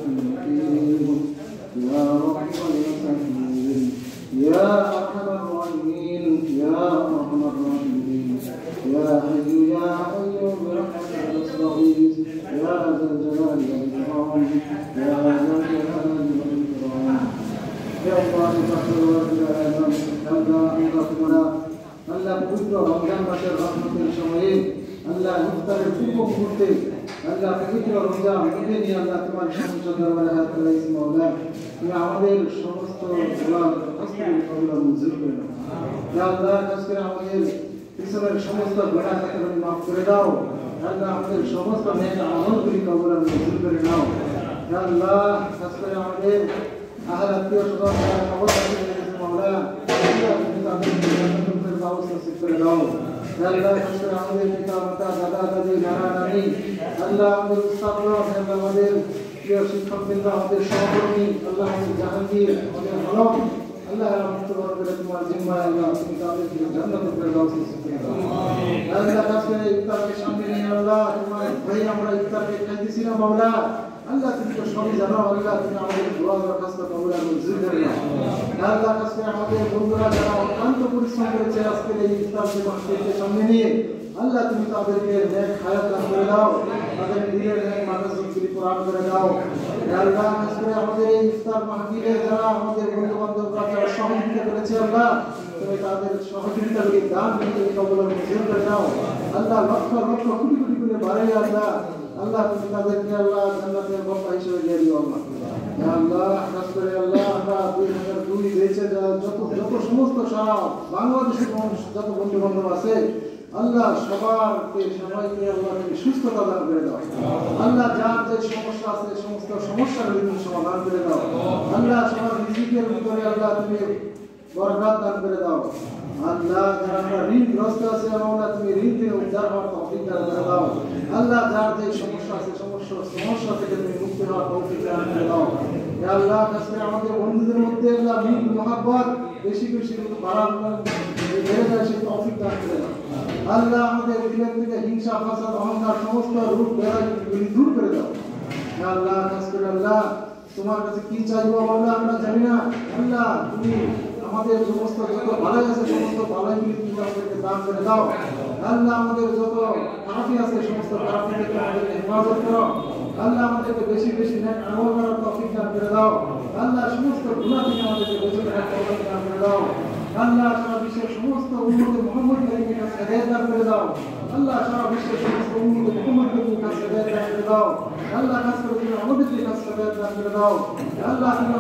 المقيم يا رب العالمين يا أرحم الراحمين يا أرحم الراحمين يا حي يا قيوم برحمتك نستغيث يا ذا الجلال والإكرام يا ذا الجلال والإكرام يا الله تغفر لنا আল্লাহ পবিত্র রমজান মাসের রহমতের সময়ে আল্লাহ ইফতারের পূর্ব মুহূর্তে আল্লাহ পবিত্র রমজান মুখে নিয়ে আল্লাহ তোমার সমস্ত দরবারে হাত তুলেছি মাওলা তুমি আমাদের সমস্ত গোলাম হস্তের কবুল মঞ্জুর করে নাও ইয়া আল্লাহ খাস করে আমাদের পিছনের সমস্ত গুনাহ খাতাগুলি মাফ করে দাও আল্লাহ আমাদের সমস্ত নেক আমলগুলি কবুল মঞ্জুর করে নাও ইয়া আল্লাহ খাস করে আমাদের আহল আত্মীয় স্বজন যারা কবর আছে মাওলা তুমি তাদের জান্নাতের ব্যবস্থা করে দাও আল্লাহ খাস করে আমাদের পিতা মাতা দাদা দাদি নানা নানি আল্লাহ আমাদের উস্তাদরা আমাদের প্রিয় শিক্ষকবৃন্দ আমাদের সহকর্মী আল্লাহ আমাদের জাহাঙ্গীর আমাদের হলম আল্লাহ মৃত্যুবরণ করে তোমার জিম্মায় আল্লাহ তুমি তাদেরকে জান্নাতের ব্যবস্থা করে দাও আল্লাহ খাস করে ইফতারকে সামনে নিয়ে আল্লাহ তোমার ভাই আমরা ইফতারকে খাইতেছি না মাওলা আল্লাহ তুমি তো সবই জানো আল্লাহ তুমি আমাদের দোয়া দরখাস্ত কবুল মঞ্জুর করে নাও আল্লাহ কাছে আমাদের বন্ধুরা যারা অত্যন্ত পরিশ্রম করেছে আজকে এই ইফতারকে মাহফিলকে সামনে নিয়ে আল্লাহ তুমি তাদেরকে নেক হায়াত দান করে দাও তাদের দিলের নেক মানসিকগুলি পূরণ করে দাও আল্লাহ কাছে আমাদের এই ইফতার মাহফিলে যারা আমাদের বন্ধু বান্ধবরা যারা সহযোগিতা করেছে আল্লাহ তুমি তাদের সহযোগিতাগুলি দান করে কবুল মঞ্জুর করে দাও আল্লাহ লক্ষ লক্ষ কোটি কোটি করে বাড়াই আল্লাহ আল্লাহ তুমি তাদেরকে আল্লাহ জান্নাতের বক্তা হিসেবে দিয়ে দিও আল্লাহ ইয়া আল্লাহ খাস করে আল্লাহ আমরা 2002 দেশে যত সমস্ত সারা বাংলাদেশের যত বন্ধু বান্ধব আছে আল্লাহ সবাইকে আল্লাহ তুমি সুস্থতা দান করে দাও আল্লাহ যার যে সমস্যা আছে সমস্ত সমস্যাগুলি তুমি সমাধান করে দাও আল্লাহ সবার রিজিকের ভিতরে আল্লাহ তুমি বরকত দান করে দাও আল্লাহ যারা আমরা ঋণগ্রস্ত আছে আল্লাহ তুমি ঋণ থেকে উদ্ধার হওয়ার তৌফিক দান করে দাও আল্লাহ যার যে সমস্যা আছে সমস্যা থেকে তুমি মুক্তি হওয়ার তৌফিক দান করে দাও ইয়া আল্লাহ কাছে আমাদের বন্ধুদের মধ্যে আল্লাহ মিল মহব্বত বেশি বেশি বেড়ে যায় সেই তৌফিক দান করে দাও আল্লাহ আমাদের দিলের থেকে হিংসা ফাসাদ অহংকার সমস্ত রূপ বেড়াগুলি দূর করে দাও ইয়া আল্লাহ কাছে আল্লাহ তোমার কাছে কি চাইবো আল্লাহ আমরা জানি না আল্লাহ তুমি আমাদের সমস্ত যত ভালো আছে সমস্ত ভালোগুলি তুমি আমাদেরকে দান করে দাও আল্লাহ আমাদের যত খারাপি আছে সমস্ত খারাপি থেকে আমাদেরকে হেফাজত করো আল্লাহ আমাদেরকে বেশি বেশি নেক আমল করার তৌফিক দান করে দাও আল্লাহ সমস্ত গুনাহ থেকে আমাদেরকে বেঁচে থাকার তৌফিক দান করে দাও আল্লাহ সারা বিশ্বের সমস্ত উম্মত মুহাম্মদ নবীর কাছে হেদায়েত দান করে দাও আল্লাহ সারা বিশ্বের সমস্ত উম্মত মুহাম্মদ নবীর কাছে হেদায়েত দান করে দাও আল্লাহ খাস করে তুমি আমাদেরকে কাছে হেদায়েত দান করে দাও আল্লাহ তুমি